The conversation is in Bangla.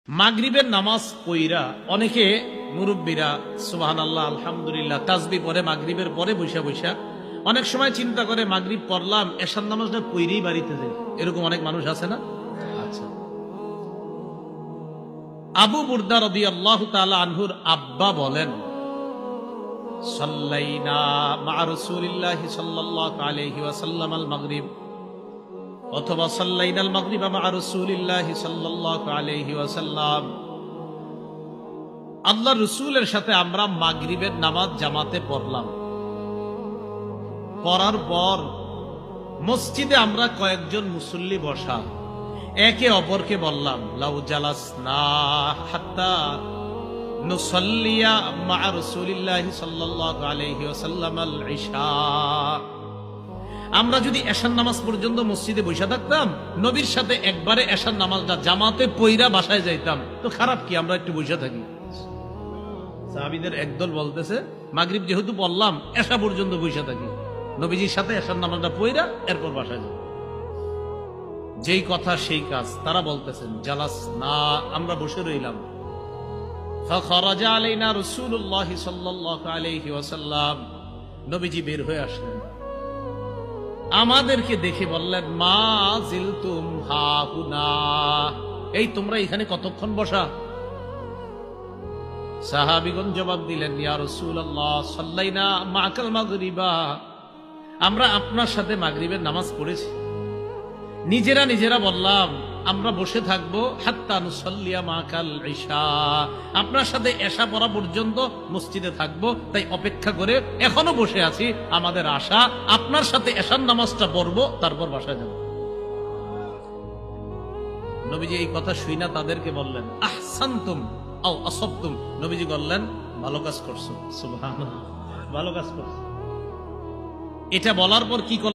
মাগরিবের নামাজ পইরা অনেকে মুরব্বীরা সুবহানাল্লাহ আলহামদুলিল্লাহ তাসবিহ পড়ে মাগরিবের পরে বৈশা বৈশা অনেক সময় চিন্তা করে মাগরিব পড়লাম এশার নামাজটা পইরেই বাড়িতে যাই, এরকম অনেক মানুষ আছে না? আচ্ছা, আবু বুরদা রাদিয়াল্লাহু তাআলা আনহুর আব্বা বলেন, সাল্লাইনা মা রাসূলিল্লাহি সাল্লাল্লাহু আলাইহি ওয়াসাল্লাম আল মাগরিব অথবা সাল্লাইনাল মাগরিবা মা রাসূলিল্লাহি সাল্লাল্লাহু আলাইহি ওয়াসাল্লাম, আল্লাহর রাসূলের সাথে আমরা মাগরিবের নামাজ জামাতে পড়লাম। পড়ার পর মসজিদে আমরা কয়েকজন মুসল্লি বসা, একে অপরকে বললাম, লাউ জালাসনা হাত্তা নুসাল্লিয়া মা রাসূলিল্লাহি সাল্লাল্লাহু আলাইহি ওয়াসাল্লাম আল ইশা, আমরা যদি এশার নামাজ পর্যন্ত মসজিদে বসে থাকতাম, নবীর সাথে একবারে এশার নামাজটা জামাতে পইরা বাসায় যাইতাম, তো খারাপ কি আমরা একটু বসে থাকি? সাহাবীদের একদল বলতেছে, মাগরিব যেহেতু পড়লাম এশা পর্যন্ত বসে থাকি, নবীজির সাথে এশার নামাজটা পইরা এরপর বাসায় যাই। যেই কথা সেই কাজ। তারা বলতেছেন, জালাস না, আমরা বসে রইলাম। ফাখারাজা আলাইনা রাসূলুল্লাহ সাল্লাল্লাহু আলাইহি ওয়াসাল্লাম, নবীজি বের হয়ে আসলেন, আমাদেরকে দেখে বললেন, মা জিলতুম হাহুনা, এই তোমরা এখানে কতক্ষণ বসা? সাহাবীগণ জবাব দিলেন, ইয়া রাসূলুল্লাহ সাল্লাইনা মা'কাল মাগরিবা, আমরা আপনার সাথে মাগরিবের নামাজ পড়েছি। নিজেরা বললাম, আমরা বসে থাকবো হাত্তা নুসাল্লিয়া মা'কাল ইশা, আপনার সাথে এশা পড়া পর্যন্ত মসজিদে থাকবো, তাই অপেক্ষা করে এখনো বসে আছি। আমাদের আশা আপনার সাথে এশার নামাজটা পড়বো, তারপর বাসায় যাব। নবীজি এই কথা শুইনা তাদেরকে বললেন, আহসানতুম আও আসাবতুম, নবীজি বললেন, ভালো কাজ করছো। সুবহানাল্লাহ, ভালো কাজ করছো। এটা বলার পর কি